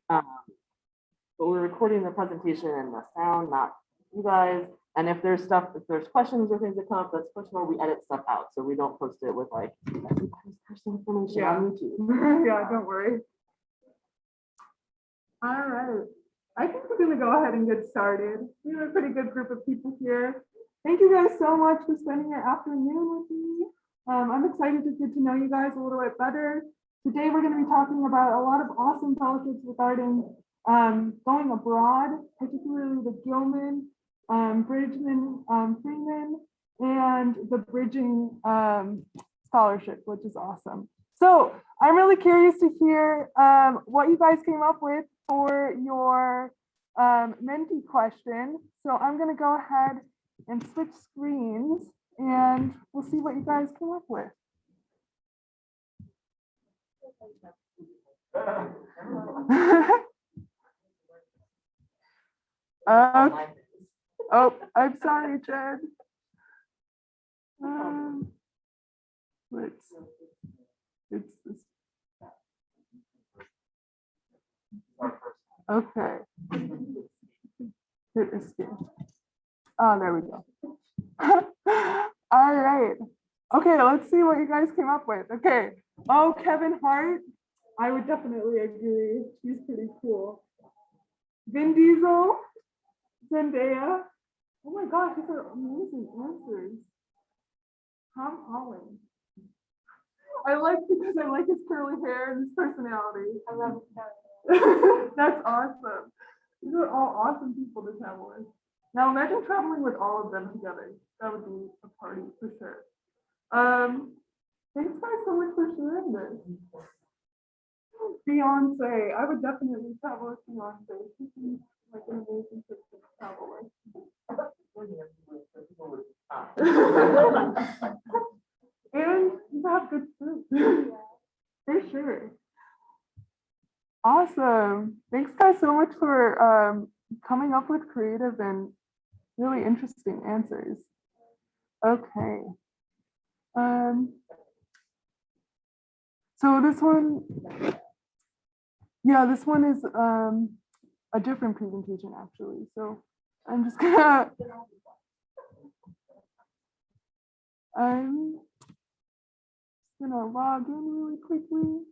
But we're recording the presentation and the sound, not you guys. And if there's questions or things that come up that's personal, we edit stuff out. So we don't post it with like everybody's personal information on YouTube. Yeah, don't worry. All right. I think we're gonna go ahead and get started. We have a pretty good group of people here. Thank you guys so much for spending your afternoon with me. I'm excited to get to know you guys a little bit better. Today, we're going to be talking about a lot of awesome fellowships regarding going abroad, particularly the Gilman, Freeman, and the Bridging Scholarship, which is awesome. So I'm really curious to hear what you guys came up with for your Menti question. So I'm going to go ahead and switch screens and we'll see what you guys came up with. Oh, I'm sorry, Jen. It's this. Okay. It escaped. Oh, there we go. All right. Okay, let's see what you guys came up with. Okay. Oh, Kevin Hart. I would definitely agree. He's pretty cool. Vin Diesel. Zendaya. Oh my gosh, these are amazing answers. Tom Holland. I like because I like his curly hair and his personality. I love his That's awesome. These are all awesome people to travel with. Now imagine traveling with all of them together. That would be a party for sure. Thanks guys so much for sharing this. Beyonce. I would definitely travel with Beyonce. She seems like an amazing person to travel with. And you have good food. For sure. Awesome. Thanks guys so much for coming up with creative and really interesting answers. Okay. So this one, yeah, this one is a different presentation actually. So I'm just gonna log in really quickly.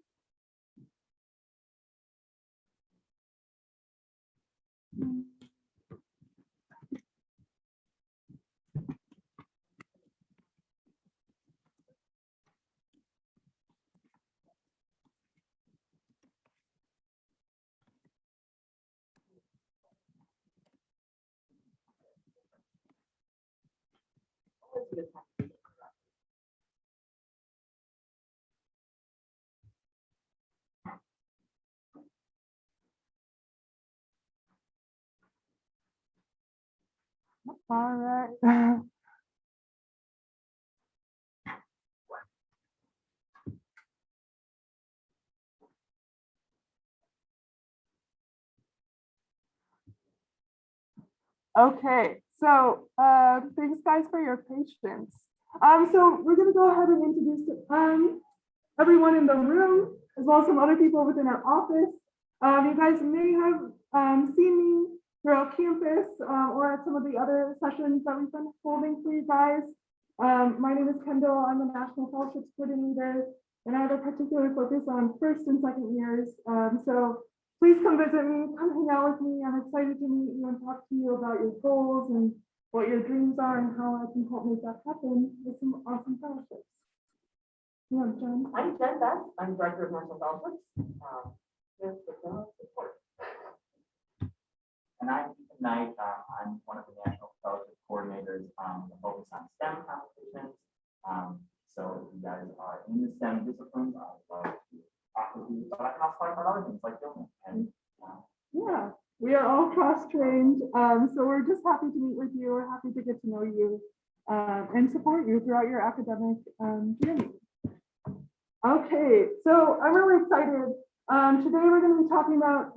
All right. Okay, so thanks guys for your patience. So we're gonna go ahead and introduce everyone in the room, as well as some other people within our office. You guys may have seen me throughout campus or at some of the other sessions that we've been holding for you guys. My name is Kendall. I'm a National Fellowships Coordinator, and I have a particular focus on first and second years. So please come visit me, come hang out with me. I'm excited to meet you and talk to you about your goals and what your dreams are and how I can help make that happen with some awesome fellowships. Yeah, Jen. I'm Jen Best. I'm Director of National Fellowships. Here's the support. And I'm Ethan Knight. I'm one of the National Fellowship Coordinators that focus on STEM competitions. So if you guys are in the STEM disciplines, I would love to talk with you about how to about other things like Gilman. And yeah, we are all cross-trained. So we're just happy to meet with you. We're happy to get to know you and support you throughout your academic journey. Okay, so I'm really excited. Today we're going to be talking about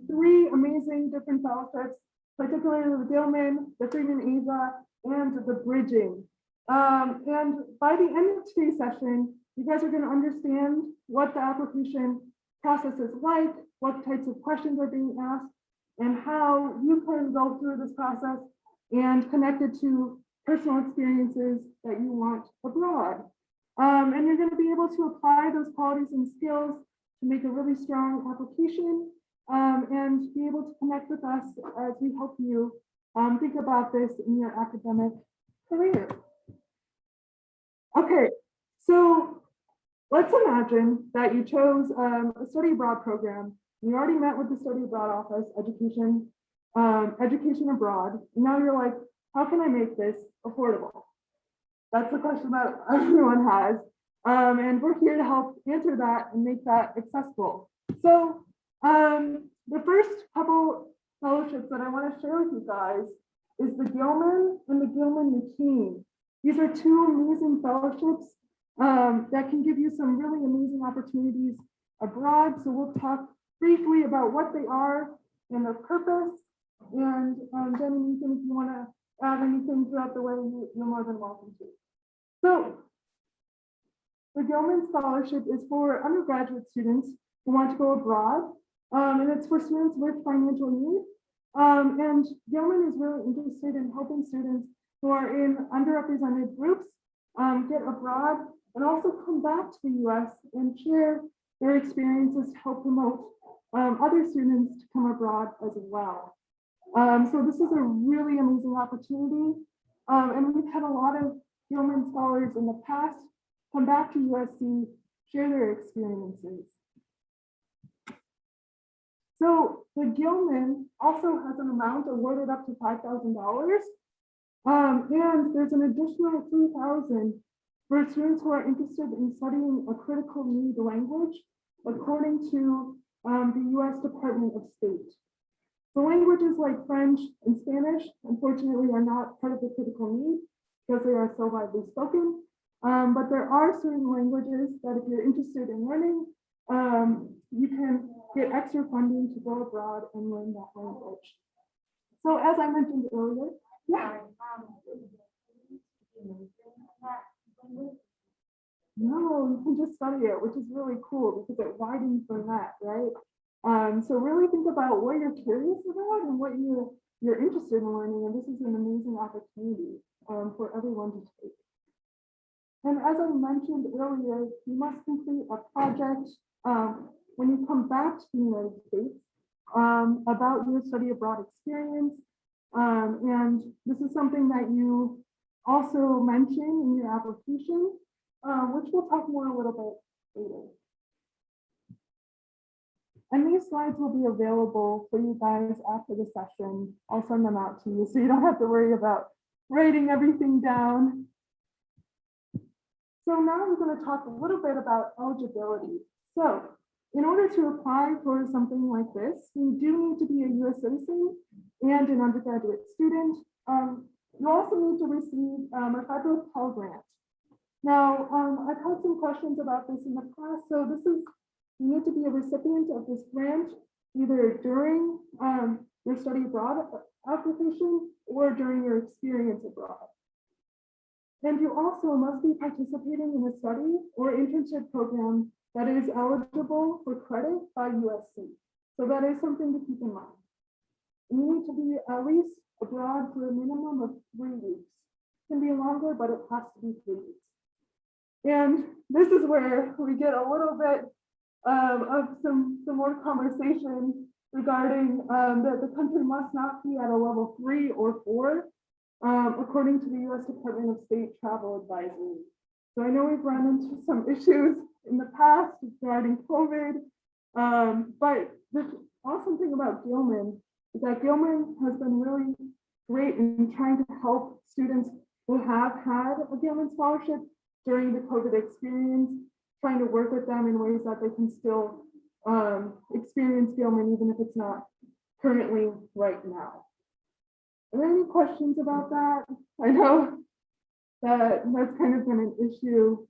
3 amazing different fellowships, particularly the Gilman, the Freeman-ASIA, and the Bridging. And by the end of today's session, you guys are going to understand what the application process is like, what types of questions are being asked, and how you can go through this process and connect it to personal experiences that you want abroad. And you're going to be able to apply those qualities and skills to make a really strong application and be able to connect with us as we help you think about this in your academic career. Okay, so let's imagine that you chose a study abroad program. You already met with the study abroad office, education abroad. Now you're like, how can I make this affordable? That's the question that everyone has. And we're here to help answer that and make that accessible. So the first couple fellowships that I want to share with you guys is the Gilman and the Gilman McKean. These are two amazing fellowships that can give you some really amazing opportunities abroad. So we'll talk briefly about what they are and their purpose. And Jenny, if you want to add anything throughout the way, you're more than welcome to. So the Gilman Scholarship is for undergraduate students who want to go abroad, and it's for students with financial need. And Gilman is really interested in helping students who are in underrepresented groups get abroad and also come back to the US and share their experiences to help promote other students to come abroad as well. So this is a really amazing opportunity. And we've had a lot of Gilman scholars in the past come back to USC, share their experiences. So the Gilman also has an amount awarded up to $5,000. And there's an additional $3,000 for students who are interested in studying a critical need language, according to the US Department of State. The languages like French and Spanish, unfortunately, are not part of the critical need because they are so widely spoken. But there are certain languages that if you're interested in learning, you can get extra funding to go abroad and learn that language. So as I mentioned earlier, yeah. No, you can just study it, which is really cool because it widens the net, right? So really think about what you're curious about and what you're interested in learning, and this is an amazing opportunity for everyone to take. And as I mentioned earlier, you must complete a project when you come back to the United States about your study abroad experience. And this is something that you also mention in your application, which we'll talk more a little bit later. And these slides will be available for you guys after the session. I'll send them out to you so you don't have to worry about writing everything down. So now we're going to talk a little bit about eligibility. So in order to apply for something like this, you do need to be a US citizen and an undergraduate student. You also need to receive a federal Pell Grant. Now, I've had some questions about this in the past. So you need to be a recipient of this grant either during your study abroad application or during your experience abroad. And you also must be participating in a study or internship program that is eligible for credit by USC. So that is something to keep in mind. You need to be at least abroad for a minimum of 3 weeks. It can be longer, but it has to be 3 weeks. And this is where we get a little bit of some more conversation regarding that the country must not be at a level 3 or 4, according to the US Department of State Travel Advisory. So I know we've run into some issues in the past regarding COVID, but the awesome thing about Gilman is that Gilman has been really great in trying to help students who have had a Gilman scholarship during the COVID experience, trying to work with them in ways that they can still experience Gilman, even if it's not currently right now. Are there any questions about that? I know that that's kind of been an issue.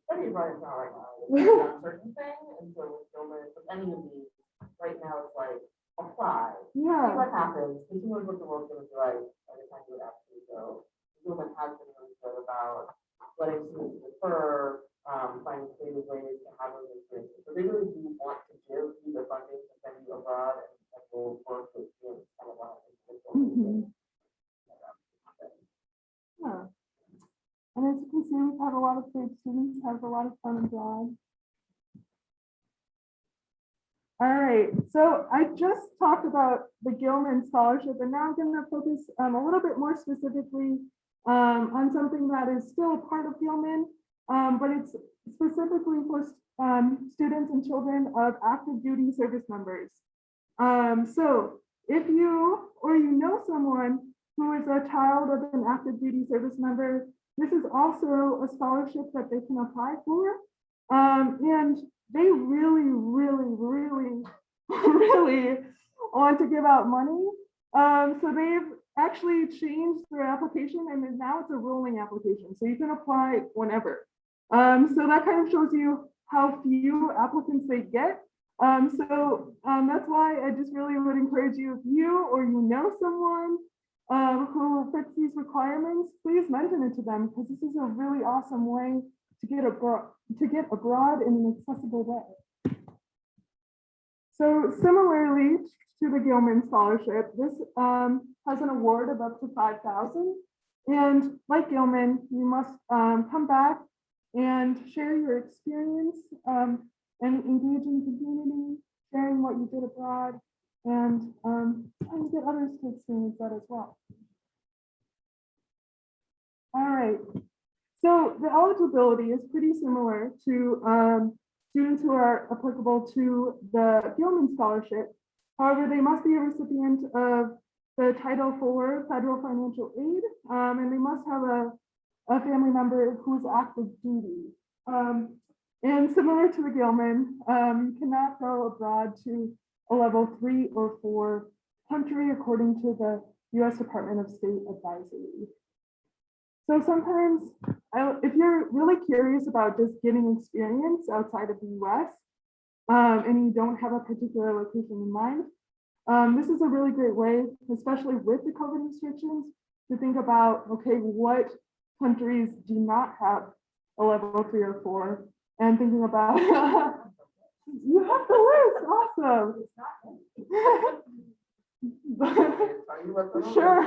Study abroad is not right now. It's an uncertain thing, and so with Gilman, with any of these, right now it's like apply. Yeah. See what happens. Continue what the world's going to be like by the time you actually go. Gilman has been really good about letting students defer, finding creative ways to have those experiences. So they really do want to give you the funding to finish abroad and we'll work with you. Mhm. Yeah. And as you can see, we've had a lot of great students, have a lot of fun abroad. All right, so I just talked about the Gilman Scholarship, and now I'm going to focus a little bit more specifically on something that is still a part of Gilman, but it's specifically for students and children of active duty service members. So if you or you know someone who is a child of an active duty service member, this is also a scholarship that they can apply for. And they really, really, really, really want to give out money. So they've actually changed their application, and now it's a rolling application. So you can apply whenever. So that kind of shows you how few applicants they get. That's why I just really would encourage you, if you or you know someone who fits these requirements, please mention it to them, because this is a really awesome way to get abroad in an accessible way. So similarly to the Gilman Scholarship, this has an award of up to $5,000. And like Gilman, you must come back and share your experience and engage in the community, sharing what you did abroad, and trying to get others to experience that as well. All right. So the eligibility is pretty similar to students who are applicable to the Gilman Scholarship. However, they must be a recipient of the Title IV federal financial aid, and they must have a family member who is active duty. And similar to the Gilman, you cannot go abroad to a level 3 or 4 country according to the U.S. Department of State advisory. So sometimes, if you're really curious about just getting experience outside of the US and you don't have a particular location in mind, this is a really great way, especially with the COVID restrictions, to think about, okay, what countries do not have a level 3 or 4, and thinking about, you have the list, awesome. Sure,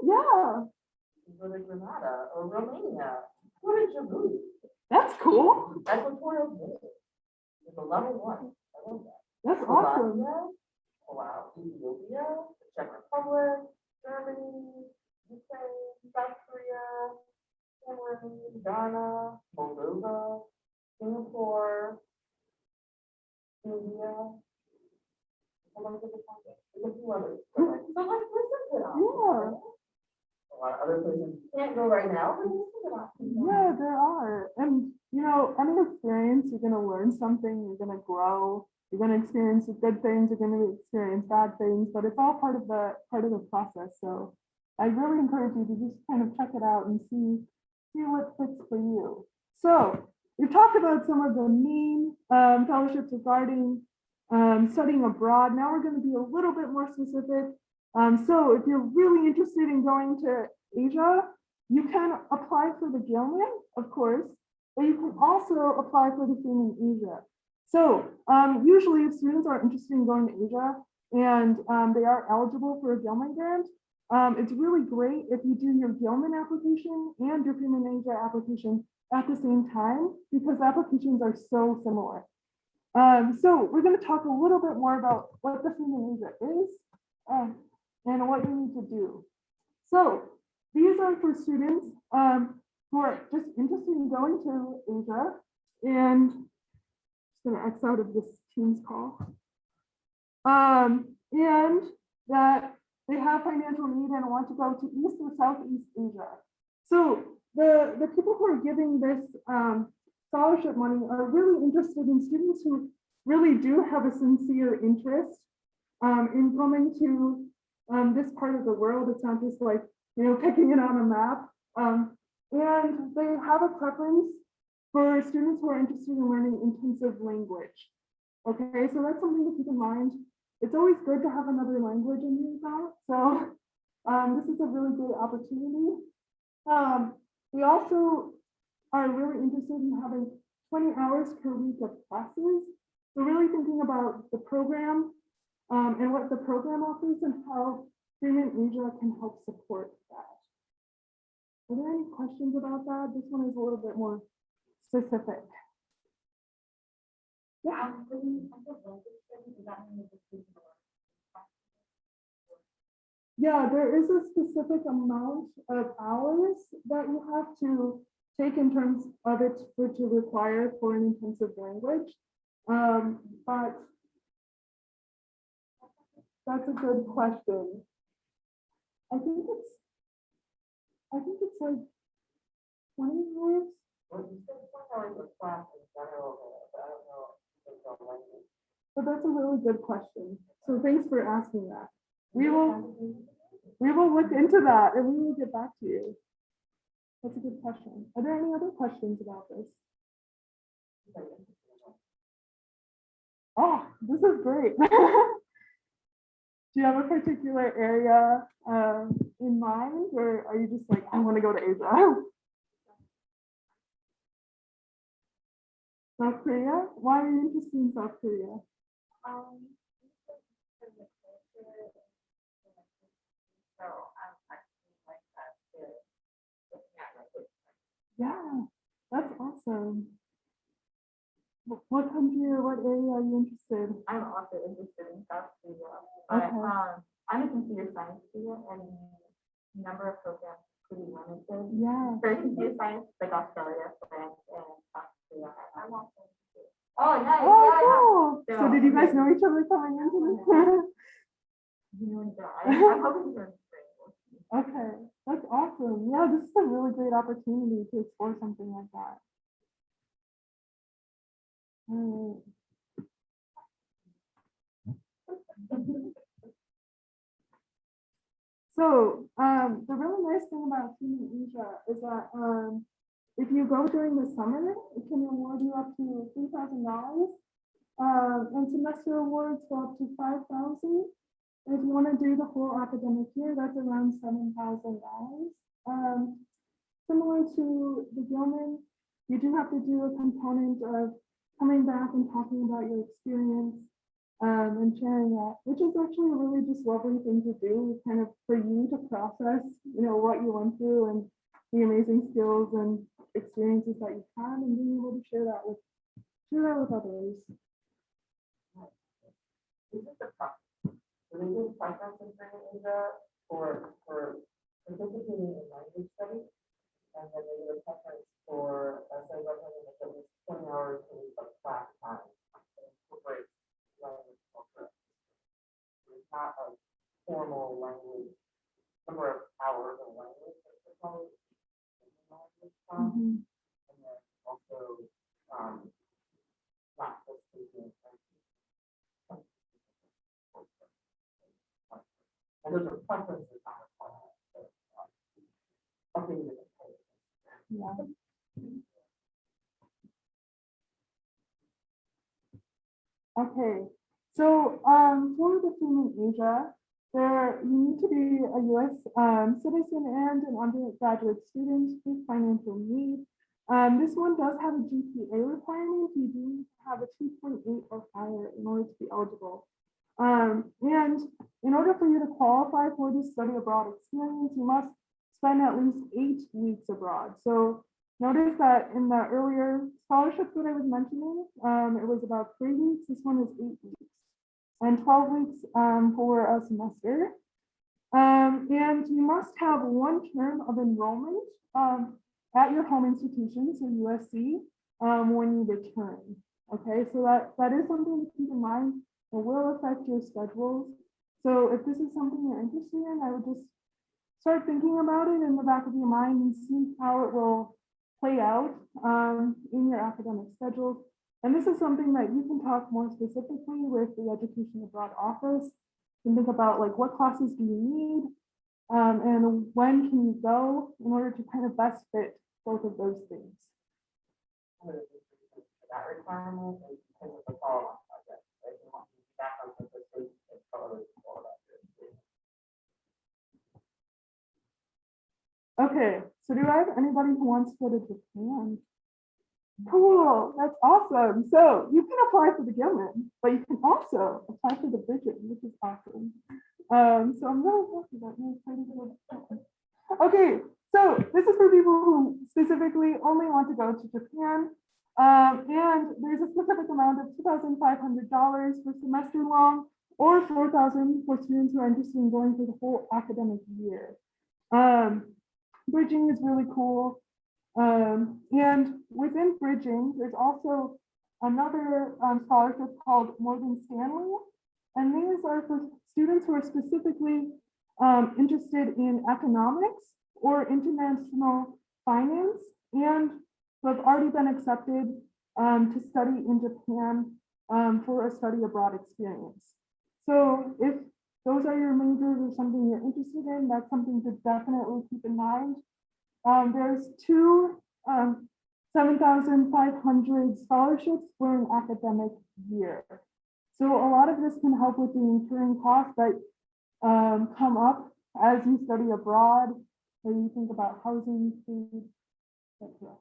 yeah. Go to Grenada or Romania. What did you move? That's cool. Equatorial Guinea. It's a level 1. I love that. That's awesome. Slovakia, wow, Ethiopia, the Czech Republic, Germany, Ukraine, South Korea, Cameroon, Ghana, Moldova, Singapore, India. There's a few others. So like, Yeah. A lot of other places you can't go right now. Yeah, there are. And, you know, any experience, you're going to learn something, you're going to grow, you're going to experience good things, you're going to experience bad things, but it's all part of the process. So I really encourage you to just kind of check it out and see what fits for you. So we've talked about some of the main fellowships regarding studying abroad. Now we're going to be a little bit more specific. So if you're really interested in going to Asia, you can apply for the Gilman, of course, but you can also apply for the Freeman-ASIA. So usually if students are interested in going to Asia and they are eligible for a Gilman grant, it's really great if you do your Gilman application and your Freeman-ASIA application at the same time, because applications are so similar. So we're going to talk a little bit more about what the Freeman-ASIA is and what you need to do. So these are for students who are just interested in going to Asia, and I'm just going to X out of this Teams call, and that they have financial need and want to go to East or Southeast Asia. So the people who are giving this scholarship money are really interested in students who really do have a sincere interest in coming to this part of the world. It's not just like, you know, picking it on a map. And they have a preference for students who are interested in learning intensive language. Okay, so that's something to keep in mind. It's always good to have another language in your account. So this is a really great opportunity. We also are really interested in having 20 hours per week of classes. So really thinking about the program and what the program offers and how Freeman-ASIA can help support that. Are there any questions about that? This one is a little bit more specific. Yeah. Yeah, there is a specific amount of hours that you have to take in terms of it for to require for an intensive language. But that's a good question. I think it's like 20 hours. But that's a really good question. So thanks for asking that. We will look into that and we will get back to you. That's a good question. Are there any other questions about this? Oh, this is great. Do you have a particular area in mind, or are you just like, I want to go to Asia? South Korea? Why are you interested in South Korea? Yeah, that's awesome. What country or what area are you interested? I'm also interested in South Korea, but Okay. I'm a computer science student and the number of programs is pretty limited. Yeah. For computer science, like Australia, France, and South Korea. I'm also interested. Oh, nice. Oh, Yeah, cool. yeah. So did you guys know each other coming into this? I'm hoping for spring. Okay, that's awesome. Yeah, this is a really great opportunity to explore something like that. All right. So the really nice thing about Freeman-ASIA is that if you go during the summer, it can reward you up to $3,000, and semester awards go up to $5,000. If you want to do the whole academic year, that's around $7,000. Similar to the Gilman, you do have to do a component of coming back and talking about your experience and sharing that, which is actually a really just lovely thing to do, kind of for you to process, what you went through and the amazing skills and experiences that you've had, and being able to share that with others. Is this a preference? Do they give preference in Freeman-ASIA for participating in language studies? And then they give a preference for, say, recommending at least 20 hours a week of class time that incorporates language culture. It's not a formal language, number of hours of language that's proposed in language time. And then also not just speaking and those are preferences on the part. Something that Yeah. Okay, so for the Freeman-ASIA, you need to be a U.S. Citizen and an undergraduate student with financial need. This one does have a GPA requirement. You do need to have a 2.8 or higher in order to be eligible. And in order for you to qualify for this study abroad experience, you must spend at least 8 weeks abroad. So notice that in the earlier scholarships that I was mentioning, it was about 3 weeks. This one is 8 weeks and 12 weeks for a semester. And you must have 1 term of enrollment at your home institution, so USC, when you return. Okay, so that is something to keep in mind. It will affect your schedules. So if this is something you're interested in, I would just start thinking about it in the back of your mind and see how it will play out in your academic schedules. And this is something that you can talk more specifically with the Education Abroad office and think about, like, what classes do you need and when can you go in order to kind of best fit both of those things. that requirement is because of the follow-on project. Right? You want to be back on the state and follow that. Okay, so do I have anybody who wants to go to Japan? Cool, that's awesome. So you can apply for the Gilman, but you can also apply for the Bridget, which is awesome. So I'm really happy that you're excited about that. Okay, so this is for people who specifically only want to go to Japan. And there's a specific amount of $2,500 for semester long, or $4,000 for students who are interested in going for the whole academic year. Bridging is really cool. And within bridging, there's also another scholarship called Morgan Stanley. And these are for students who are specifically interested in economics or international finance and who have already been accepted to study in Japan for a study abroad experience. So if those are your majors or something you're interested in, that's something to definitely keep in mind. There's two 7,500 scholarships for an academic year. So a lot of this can help with the incurring costs that come up as you study abroad, or you think about housing, food, etc.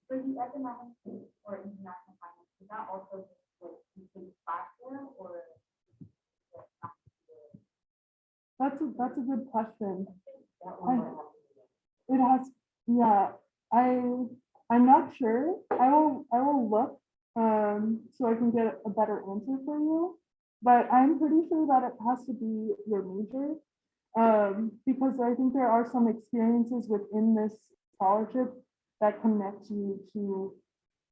For the economic or international finance, is that also what you take platform or? That's a good question. It has, yeah, I'm not sure. I will look so I can get a better answer for you. But I'm pretty sure that it has to be your major because I think there are some experiences within this scholarship that connect you to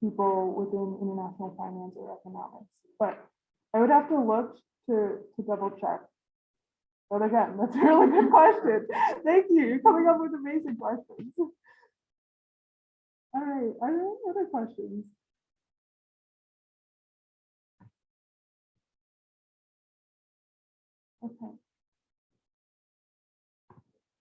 people within international finance or economics. But I would have to look to double check. But again, that's a really good question. Thank you. You're coming up with amazing questions. All right, are there any other questions? Okay.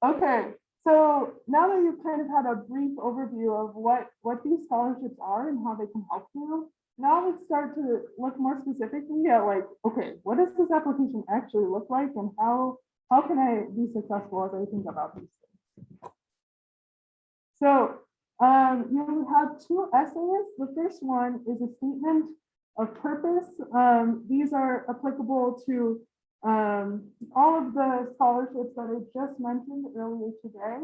Okay, so now that you've kind of had a brief overview of what these scholarships are and how they can help you, now let's start to look more specifically at like, okay, what does this application actually look like and how can I be successful as I think about these things? So you have two essays. The first one is a statement of purpose. These are applicable to all of the scholarships that I just mentioned earlier today.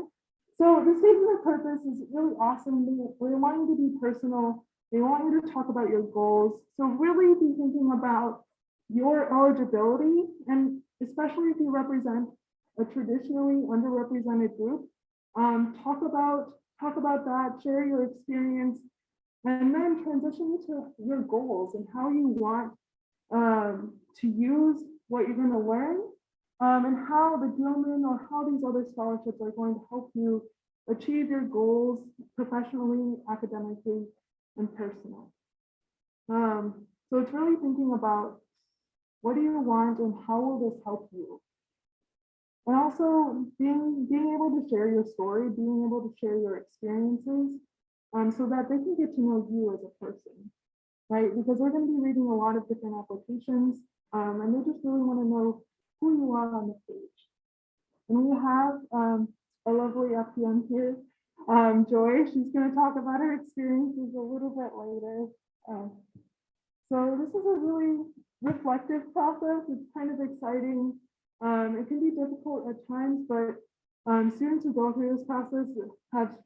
So the statement of purpose is really awesome. They want you to be personal. They want you to talk about your goals. So really be thinking about your eligibility, and especially if you represent a traditionally underrepresented group, talk about that, share your experience, and then transition to your goals and how you want to use what you're going to learn, and how the Gilman or how these other scholarships are going to help you achieve your goals professionally, academically, and personally. So it's really thinking about what do you want and how will this help you? And also being able to share your story, being able to share your experiences, so that they can get to know you as a person, right? Because they're going to be reading a lot of different applications, and they just really want to know who you are on the page. And we have a lovely FPM here, Joy. She's going to talk about her experiences a little bit later. So this is a really reflective process. It's kind of exciting. It can be difficult at times, but students who go through this process have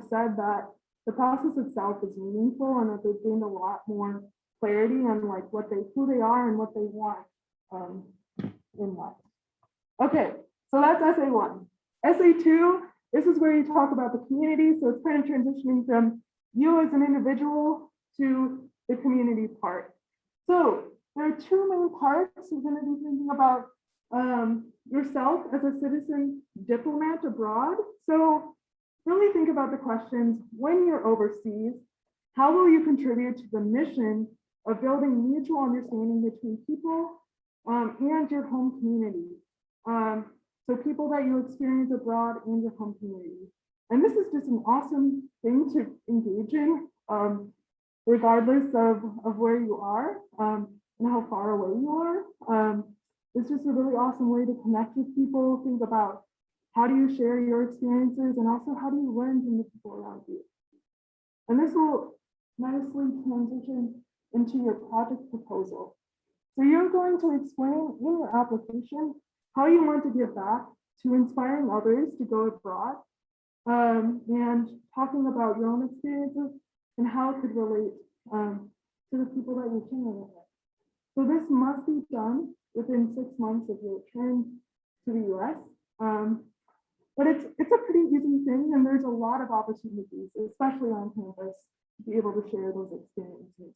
said that the process itself is meaningful and that they've gained a lot more clarity on like who they are and what they want in life. Okay, so that's essay one. Essay two, this is where you talk about the community. So it's kind of transitioning from you as an individual to the community part. So there are two main parts. We're going to be thinking about yourself as a citizen diplomat abroad. So really think about the questions: when you're overseas, how will you contribute to the mission of building mutual understanding between people and your home community? So people that you experience abroad and your home community. And this is just an awesome thing to engage in, regardless of where you are and how far away you are. it's just a really awesome way to connect with people, think about how do you share your experiences and also how do you learn from the people around you. And this will nicely transition into your project proposal. So you're going to explain in your application how you want to give back to inspiring others to go abroad, and talking about your own experiences and how it could relate to the people that you're sharing it with. So this must be done within 6 months of your return to the US. But it's a pretty easy thing, and there's a lot of opportunities, especially on campus, to be able to share those experiences.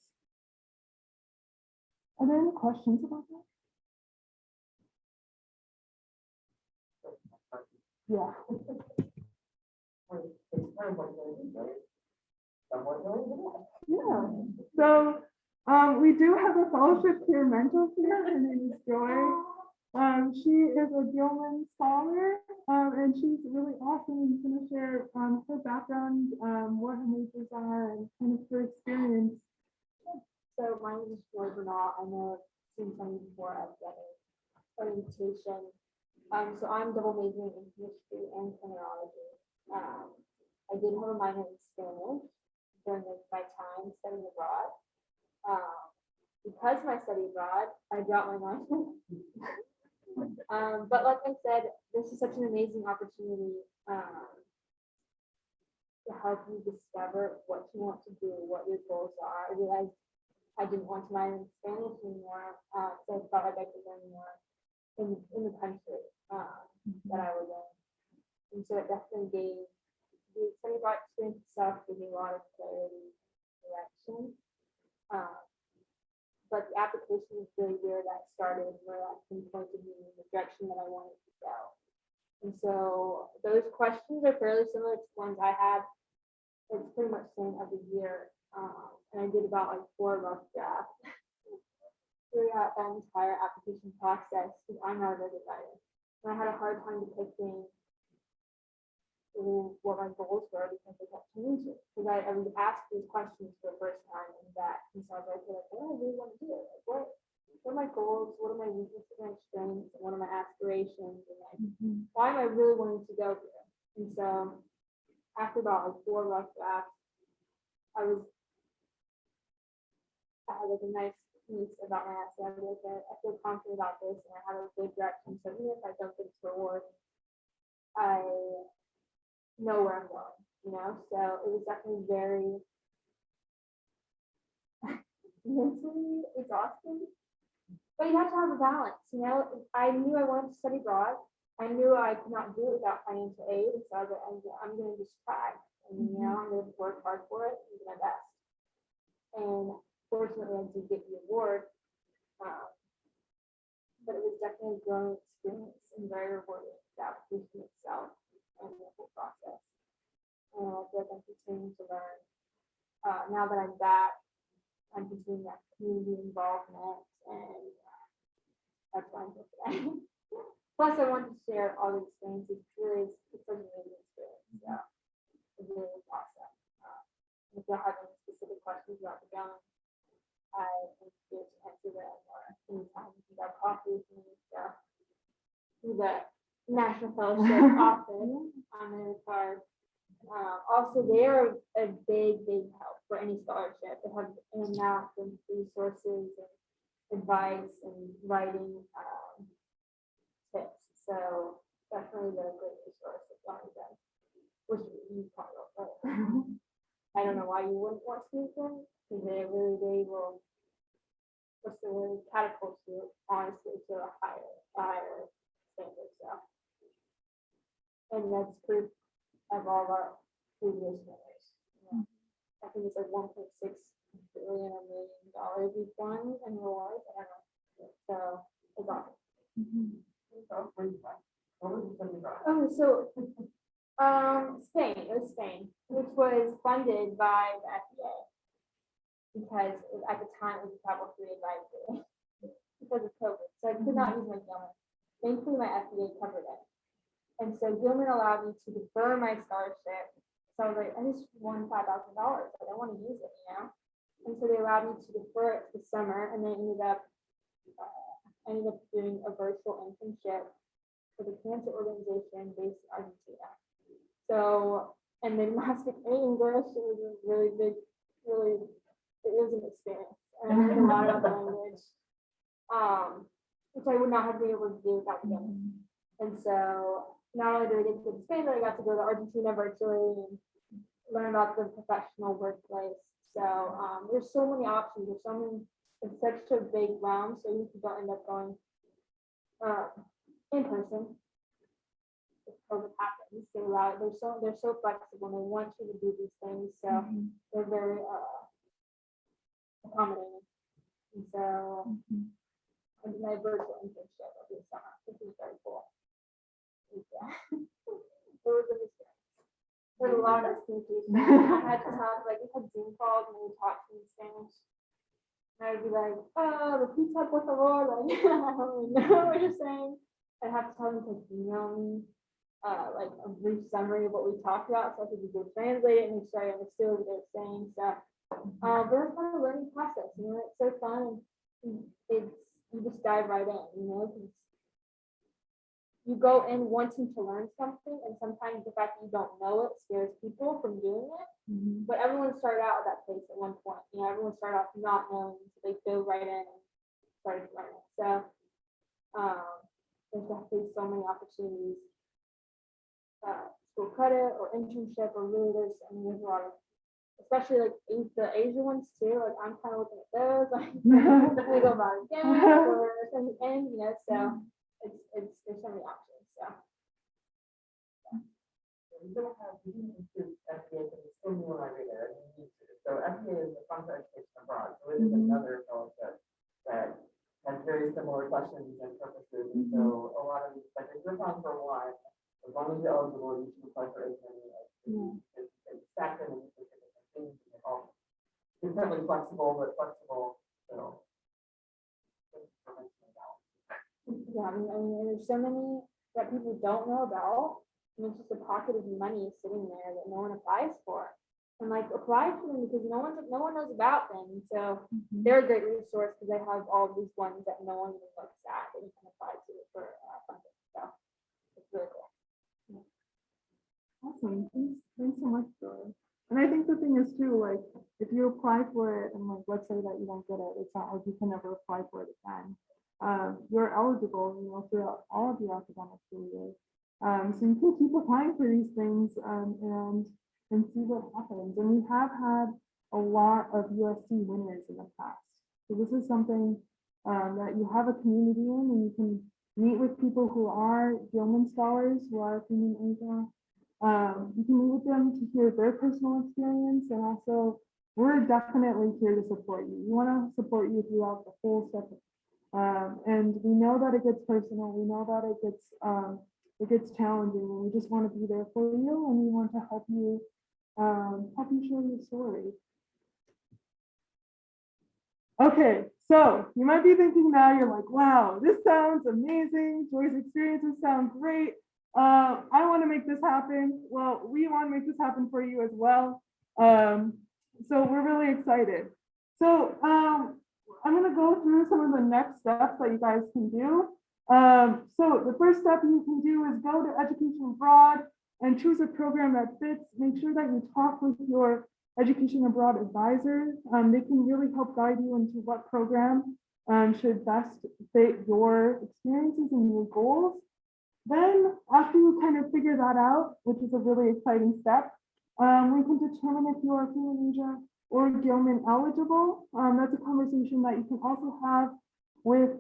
Are there any questions about that? Yeah. Yeah. So we do have a fellowship peer mentor here. Her name is Joy. She is a Gilman Scholar, and she's really awesome. And she's going to share her background, what her majors are, and kind of her experience. So my name is Joy Bernal. I'm a student 24 at orientation. So I'm double majoring in history and criminology. I did have a minor in Spanish during my time studying abroad. Because of my study abroad, I dropped my minor. But like I said, this is such an amazing opportunity to help you discover what you want to do, what your goals are. I realized I didn't want to minor in Spanish anymore, so I felt like I could learn more in the country that I was in. And so it definitely gave the study abroad experience itself, gave me a lot of clarity, direction. But the application is really where that started, where that pinpointed me in the direction that I wanted to go. And so those questions are fairly similar to ones I had. It's pretty much the same every year. And I did about like 4 rough drafts throughout that entire application process because I'm not a good writer. And I had a hard time depicting what my goals were because they kept changing. Because I would ask these questions for the first time and that. And so I was like, what do I really want to do? Like, what are my goals? What are my weaknesses and my strengths? And what are my aspirations? And like, why am I really wanting to go here? And so after about like 4 rough drafts, I had like a nice piece about my essay. I was like, I feel confident about this and I have a good direction. So even if I don't get this reward, I know where I'm going, you know? So it was definitely very mentally exhausting. But you have to have a balance, you know? I knew I wanted to study abroad. I knew I could not do it without financial aid. So I was like, I'm going to just try. And, you know, I'm going to work hard for it and do my best. And fortunately, I did get the award. But it was definitely a growing experience and very rewarding, the application itself and the whole process. And I feel like I'm continuing to learn. Now that I'm back, I'm continuing that community involvement, and that's why I'm here today. Plus, I wanted to share all the experiences. It's such an amazing experience. Yeah, it's really awesome. If you have any specific questions about the Gilman, I am here to answer them, or anytime you can grab coffee with me. So, through the National Fellowship office on their card. Also, they are a big help for any scholarship. They have in-math and resources and advice and writing tips. So definitely they're a great resource as long as I wish you probably don't, but I don't know why you wouldn't want to use them because they will catapult you honestly to a higher standard. So, and that's proof of all of our previous winners. Yeah. I think it's like 1.6 billion or $1 million we've won in rewards. I don't know. So it's awesome. Oh, so Spain. It was Spain, which was funded by the FDA because at the time it was a travel free advisory because of COVID. So I could not use my Gilman. Thankfully, my FDA covered it. And so Gilman allowed me to defer my scholarship. So I was like, I just won $5,000. I don't want to use it, you know? And so they allowed me to defer it to the summer, and then ended up I ended up doing a virtual internship for the cancer organization based in Argentina. So, and they did not speak any English. It was a really big, it was an experience. And I learned a lot about the language, which I would not have been able to do without them. And so, not only did I get to go to Spain, but I got to go to Argentina virtually and learn about the professional workplace. So, there's so many options. There's so many, it's such a big realm. So even if you don't end up going in person, if COVID happens, they allow, they're so flexible. They want you to do these things. So they're very accommodating. And so I did my virtual internship over the summer, which was very cool. Yeah. It was an experience. There's a lot of communication. I had to have, like, we had Zoom calls and we talked in Spanish. And I would be like, repeat por favor, like, I don't really know what you're saying. I have to tell them to email me, like, a brief summary of what we talked about, so I could go translate it and make sure I understood what they were saying. So, very fun learning process. You know, it's so fun. It's, you just dive right in. You know, you go in wanting to learn something, and sometimes the fact that you don't know it scares people from doing it. But everyone started out at that place at one point. You know, everyone started off not knowing, so they dove right in and started learning. So, there's definitely so many opportunities, school credit or internship, or really there's a lot of, especially like the Asia ones too. Like I'm kind of looking at those, like we go about again or something, you know. So it's there's so many options. So. We don't have, we didn't include FBA, but it's still new on our radar. So FBA is the Fund for Education Abroad. So it is another fellowship that has very similar questions and purposes. And so a lot of these, like if you're applying for one, as long as you're eligible, you should apply for as many as stack them and you can get different things. It's certainly flexible, but flexible. So yeah, I mean, there's so many that people don't know about. And it's just a pocket of money sitting there that no one applies for. And like apply for them because no one knows about them. So they're a great resource because they have all these ones that no one even looks at that you can apply to for funding. So it's really cool. Awesome. Thanks so much, Joy. And I think the thing is too, like if you apply for it and like let's say that you don't get it, it's not like you can never apply for it again. You're eligible, you know, throughout all of your academic career. So you can keep applying for these things and see what happens. And we have had a lot of USC winners in the past. So this is something that you have a community in, and you can meet with people who are Gilman scholars, who are Freeman-ASIA. You can meet with them to hear their personal experience, and also we're definitely here to support you. We want to support you throughout the whole step. And we know that it gets personal. We know that it gets challenging, and we just want to be there for you, and we want to help you share your story. Okay, so you might be thinking now, you're like, wow, this sounds amazing. Joy's experiences sound great. I want to make this happen. Well, we want to make this happen for you as well. So we're really excited. So I'm going to go through some of the next steps that you guys can do. So the first step you can do is go to Education Abroad and choose a program that fits. Make sure that you talk with your Education Abroad advisor. They can really help guide you into what program should best fit your experiences and your goals. Then after you kind of figure that out, which is a really exciting step, we can determine if you are Freeman-ASIA or Gilman eligible. That's a conversation that you can also have with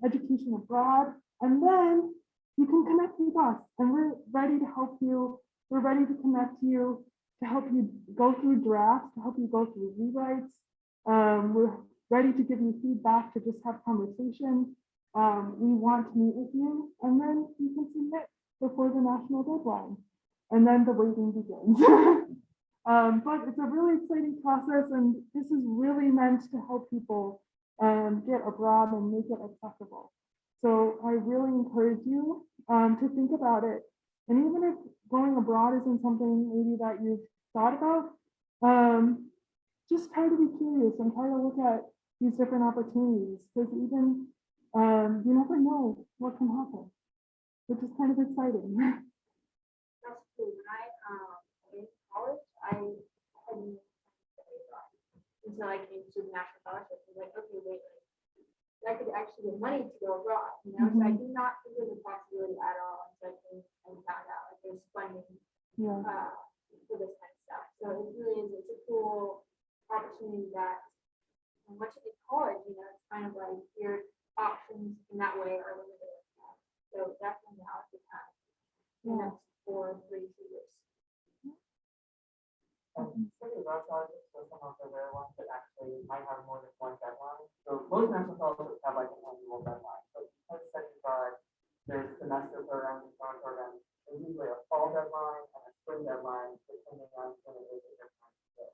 Education Abroad. And then you can connect with us, and we're ready to help you. We're ready to connect you, to help you go through drafts, to help you go through rewrites. We're ready to give you feedback, to just have conversations. We want to meet with you, and then you can submit before the national deadline. And then the waiting begins. But it's a really exciting process, and this is really meant to help people get abroad and make it accessible. So I really encourage you to think about it. And even if going abroad isn't something maybe that you've thought about, just try to be curious and try to look at these different opportunities, because even you never know what can happen, which is kind of exciting. That's cool. When I in college, I hadn't until I came to the National Scholarship. I was like, okay, wait, I could actually get money to go abroad, you know? So I did not think it was a possibility at all until I found out like there's funding Yeah. for this kind of stuff. So it really is, it's a cool opportunity that once you get to college, you know, it's kind of like your options in that way are limited. So definitely now is the time. The Yeah. next 4, 3, 2 years. Study abroad scholarships are some of the rare ones that actually might have more than one deadline. So most national scholarships have like an annual deadline. But because study abroad, there's semester programs and summer programs. There's usually a fall deadline and a spring deadline, depending on when it is that you're trying to do.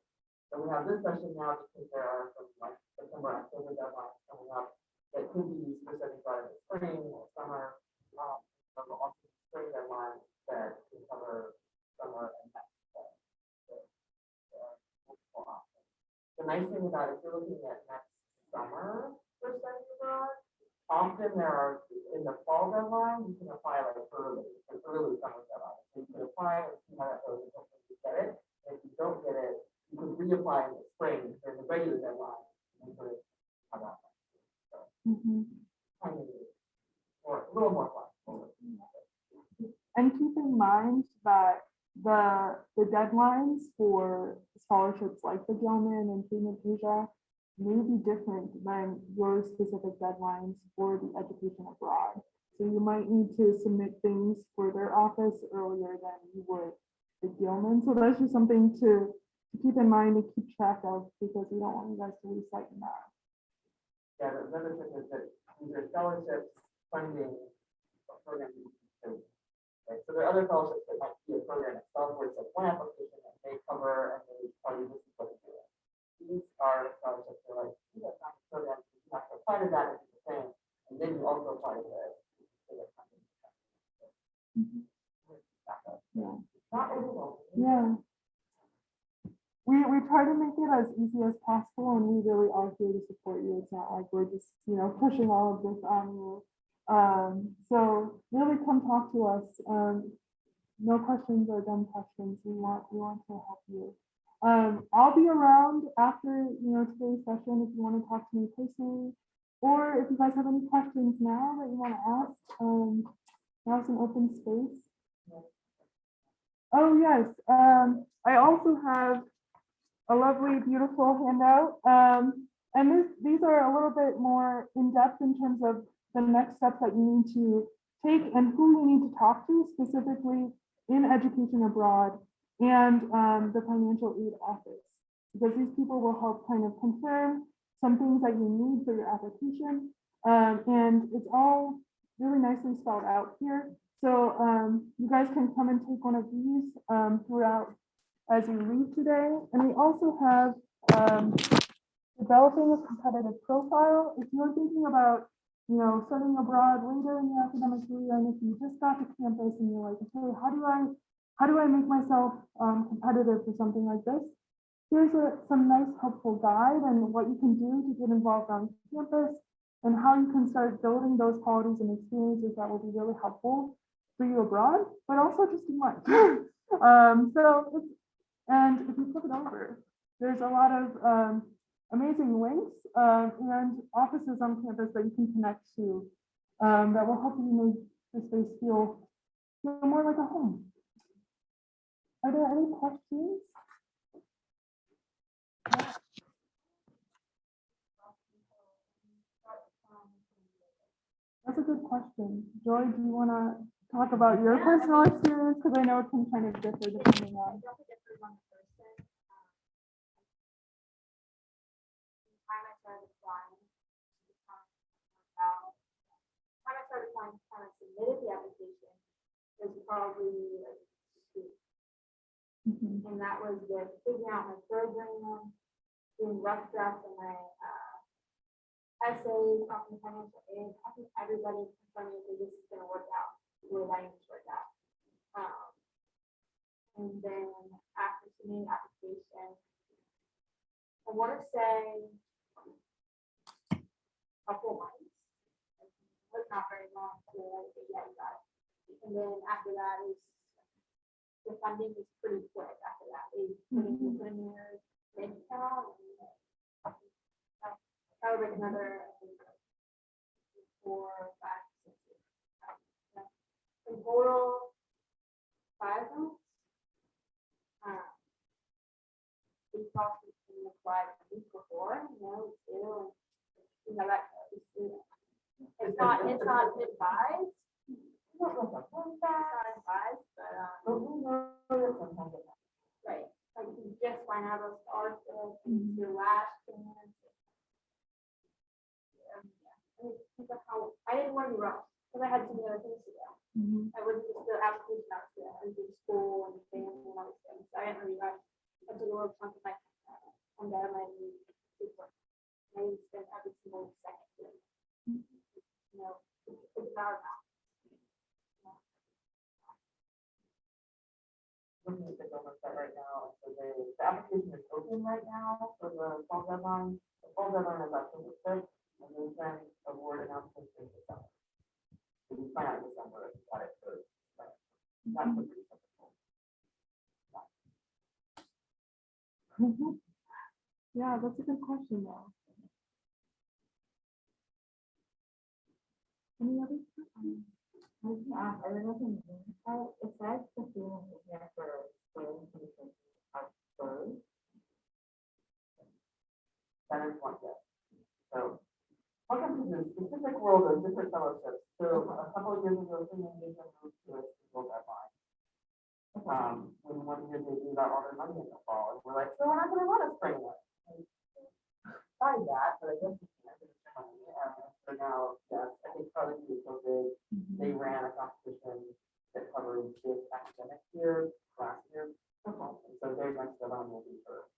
So we have this session now because there are some like September, October deadlines coming up that could be used for study abroad in the spring or summer. So also spring deadline that can cover summer and next fall. The nice thing about if you're looking at next summer for study abroad, often there are in the fall deadline, you can apply like early summer deadline. So you can apply and see how that goes until you get it. And if you don't get it, you can reapply in the spring during the regular deadline and sort of how that goes. So kind of or a little more flexible. And keep in mind that the deadlines for scholarships like the Gilman and Freeman-ASIA may be different than your specific deadlines for the education abroad. So you might need to submit things for their office earlier than you would the Gilman. So that's just something to keep in mind and keep track of, because we don't want you guys to lose sight in that. Yeah, the other thing is that these are scholarships funding programs. Right? So there are other scholarships that might be a program itself where it's like one application that they cover and they tell you this is what to do. These are scholarships that are like, you have not program, you have to apply to that and do the thing, and then you also apply to it. Yeah. Not overwhelming. Yeah. We try to make it as easy as possible, and we really are here to support you. It's not like we're just, you know, pushing all of this on you. So really come talk to us. No questions are dumb questions. We want to help you. I'll be around after, you know, today's session if you want to talk to me personally, or if you guys have any questions now that you want to ask. Now's an open space. Oh yes, I also have a lovely, beautiful handout. And these are a little bit more in depth in terms of the next steps that you need to take and who you need to talk to specifically in education abroad and the financial aid office, because these people will help kind of confirm some things that you need for your application. And it's all really nicely spelled out here. So you guys can come and take one of these throughout as you leave today. And we also have developing a competitive profile. If you're thinking about, you know, studying abroad later in your academic career, and if you just got to campus and you're like, okay, how do I make myself competitive for something like this? Here's some nice helpful guide and what you can do to get involved on campus and how you can start building those qualities and experiences that will be really helpful for you abroad, but also just in life. And if you flip it over, there's a lot of amazing links and offices on campus that you can connect to that will help you make the space feel more like a home. Are there any questions? That's a good question. Joy, do you want to talk about your personal experience? Because I know it can kind of differ depending on. Time I submitted the application was probably like 2. And that was with figuring out my program, doing rough drafts of my essays, talking to financial aid. I think everybody confirming that this is going to work out the way that I need to work out. And then after submitting the application, I want to say a couple months, like not very long, so I said, yeah, you got it. And then after that is, the funding is pretty quick after that. They put in your bank account. That was like another, I think, 4, 5, 6 years. In total, 5 months. We talked to them like a week before, you know, you know, that, it's not advised. It's not advised, but, right, like you just find out those scholarships, your last chance. I didn't want to be rushed, because I had so many other things to do. I wasn't just the application out there, I was in school and family and all these things, so I didn't really rush. I took a little chunk of my time, and then I didn't spend every single second doing it. You know, it's about now. Looking at the Gilman site right now, so the application is open right now for the fall deadline. The fall deadline is October 6th, and then award announcements in December. So you find out in December if you got it first. That's the pretty typical. Yeah, that's a good question though. Any other questions? I don't know if it says the feeling is here for spring 2020 first. That is one thing. So, welcome to the specific world of different fellowships. So, a couple of years ago, Freeman-ASIA moved to a single deadline. When one year they do that all their money in the fall, and we're like, so we're not going to run a spring one. Tried that, but I guess we can't. So now, yes, I think probably due to COVID, they ran a competition that covered this academic year, last year. And so their next deadline will be for.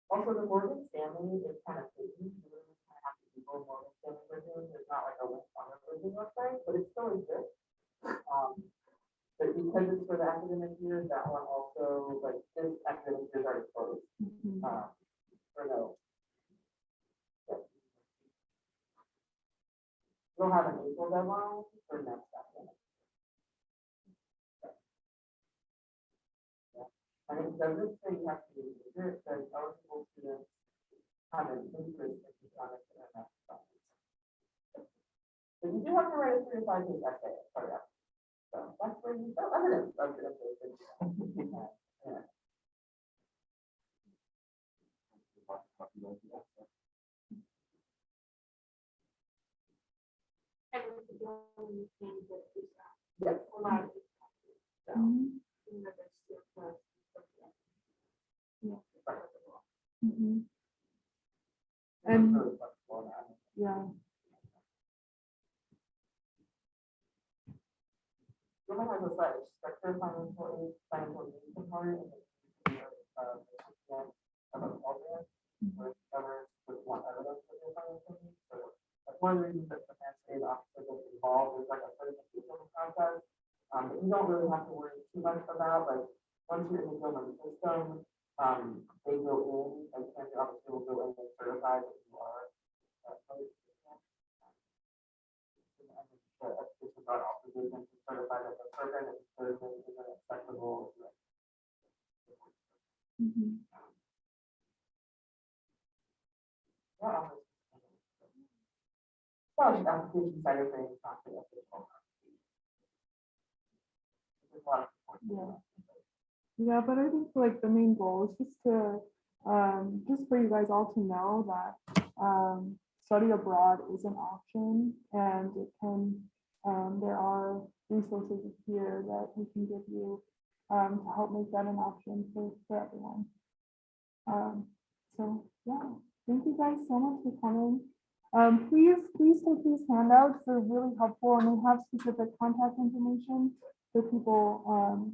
Also, the Morgan Stanley is kind of hidden. You really kind of have to Google Morgan Stanley version. There's not like a link on the version website, but it still exists. But because it's for the academic year, that one also, like, this academic year is already closed. Or no. We'll have an April deadline for next academic. And it doesn't say you have to be a major, it says eligible students have an interest in economics and math science. But you do have to write a 3 to 5 page essay as part of that. So that's where you show evidence of your interest. Yeah. Yes. And yeah. Gilman has a site structure financial aid component of a program which covers with one evidence of your financial needs. So that's one of the reasons that the financial aid officer gets involved is like a certification process. That you don't really have to worry too much about. Like once you're in the Gilman system, they go in, and the officer will go in and certify that you are the education guard also goes in to certify that the program that is serving is an acceptable. Well, the application side of things, not the official. Yeah, but I think like the main goal is just to just for you guys all to know that study abroad is an option, and it can there are resources here that we can give you to help make that an option for everyone. So yeah, thank you guys so much for coming. Please take these handouts. They're really helpful, and they have specific contact information for people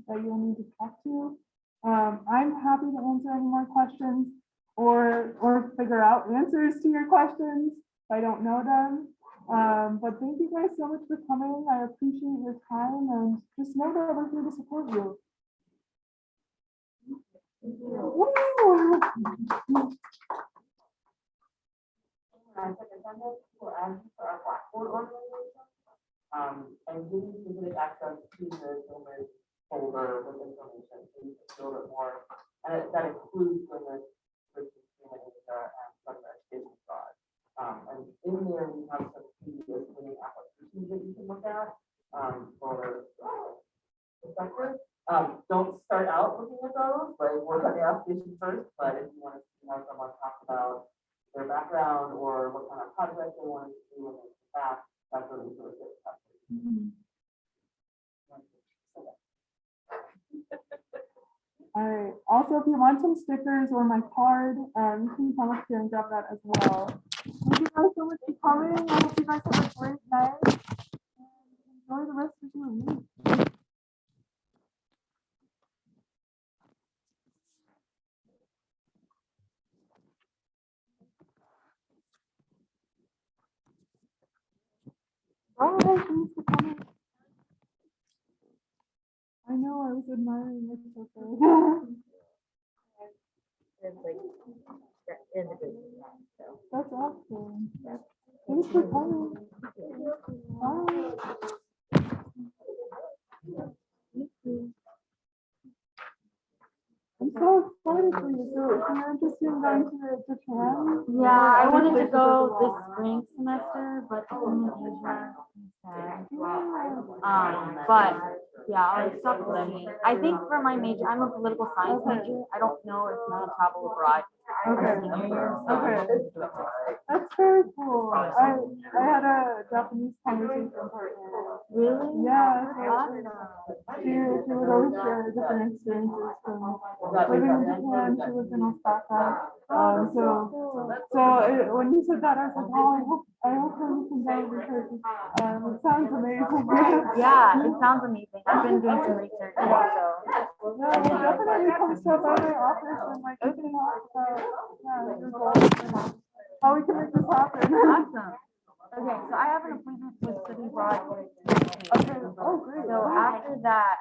that you'll need to talk to. I'm happy to answer any more questions or figure out answers to your questions if I don't know them. But thank you guys so much for coming. I appreciate your time, and just know that we're here to support you. Woo! And give you specific access to the Gilman folder with information, so you can build it more. And that includes Gilman, which is Freeman-ASIA and further education fraud. And in there, we have some previous winning applications that you can look at, for perspective. Don't start out looking at those, like work on the application first, but if you want to see how someone talks about their background or what kind of project they want to do when they come back, that's really sort of good stuff. All right. Also, if you want some stickers or my card, you can come up here and grab that as well. Thank you guys so much for coming. I hope you guys have a great night. And enjoy the rest of your week. Bye. Thanks for coming. I know, I was admiring it so far. It's like individual, so. That's awesome. Thanks for coming. Bye. I'm so excited for you. So if you're interested in going to Japan? Yeah, I wanted to go this spring semester, but Freeman-ASIA instead. But yeah, I'll stop looking. I think for my major, I'm a political science major. I don't know if we can travel abroad. Okay. Okay. That's very cool. I had a Japanese conversation partner. Really? Yeah. She would always share different experiences from living in Japan. She lived in Osaka. When you said that, I was like, oh, I hope we can go because it sounds amazing. Yeah, it sounds amazing. I've been doing some research, so. Yeah, well, definitely come stop by my office and like we can talk about your goals and how we can make this happen. Awesome. Okay, so I have an appointment with City Broad. Okay. Oh, great. So after that,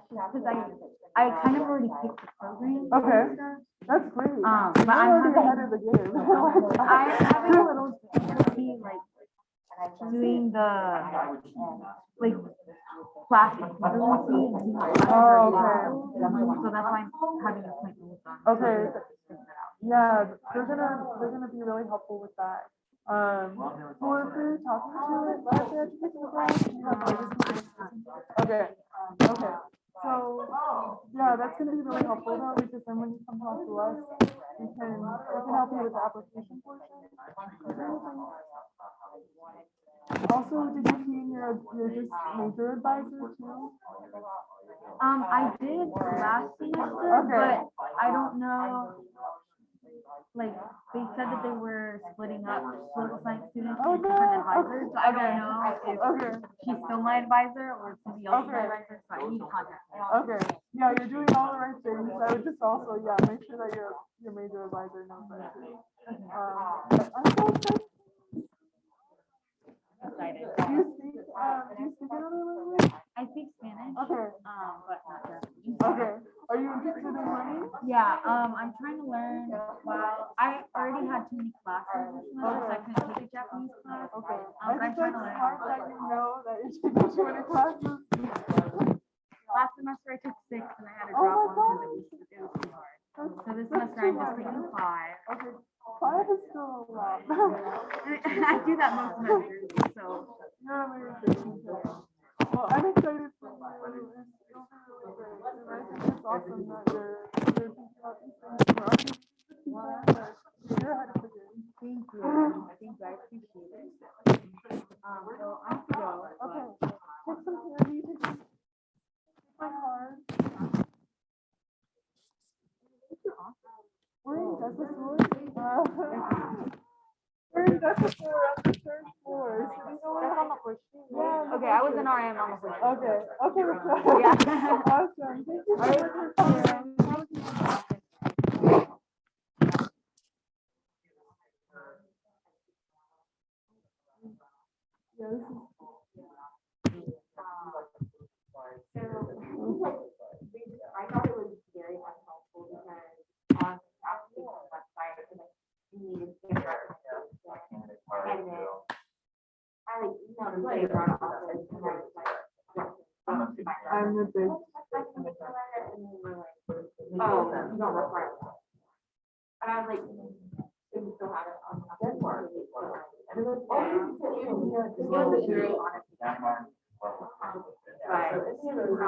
because I kind of already picked the program. Okay. That's great. But You're I'm already ahead having, of the game. I'm having a little difficulty like doing the like class equivalency. Oh, okay. So that's why I'm having an appointment with them. Okay. To figure that out. Yeah, they're gonna be really helpful with that. Who are you talking to at the education class? You have okay. Okay. So yeah, that's gonna be really helpful though, because then when you come talk to us, we can help you with the application portion. Also, did you see your just major advisor too? I did last semester, Okay. but I don't know. Like they said that they were splitting up political science students Oh, into different no. advisors. So I don't know if she's still my advisor or if somebody else is my Okay. advisor. So I need to contact her. Okay. Yeah, you're doing all the right things. I would just also make sure that your major advisor knows that too. I'm so excited. Excited. Do you speak another language? I speak Spanish. Okay. But not Japanese. Okay. Are you interested in learning? Yeah. I'm trying to learn. Well, I already had too many classes this semester, so I couldn't take a Japanese class. Okay. I I'm think trying that's to learn. smart that you know that you're taking too many classes. Last semester I took 6 and I had to Oh drop my one because it was too hard. So this That's semester I'm too just many. taking 5. Okay. 5 is still a lot. I do that most semesters, so. You're amazing. Well, I'm excited for you. It'll be really great. And I think it's awesome that you're thinking about these things. You're ahead of the game. Thank you. I appreciate it. So I have to go. Okay. Take some candy. Take my card. We're in Desert. We're in Desert on the 3rd floor. Sitting over on the first floor. Yeah. Okay, I was in RM on the first floor. Okay. Okay. So, Yeah. awesome. Thank you so much for coming. Yeah, this is I thought it was very unhelpful because I'm a big. Oh, you don't require that. And I was like, so you still have it on. That mark. But,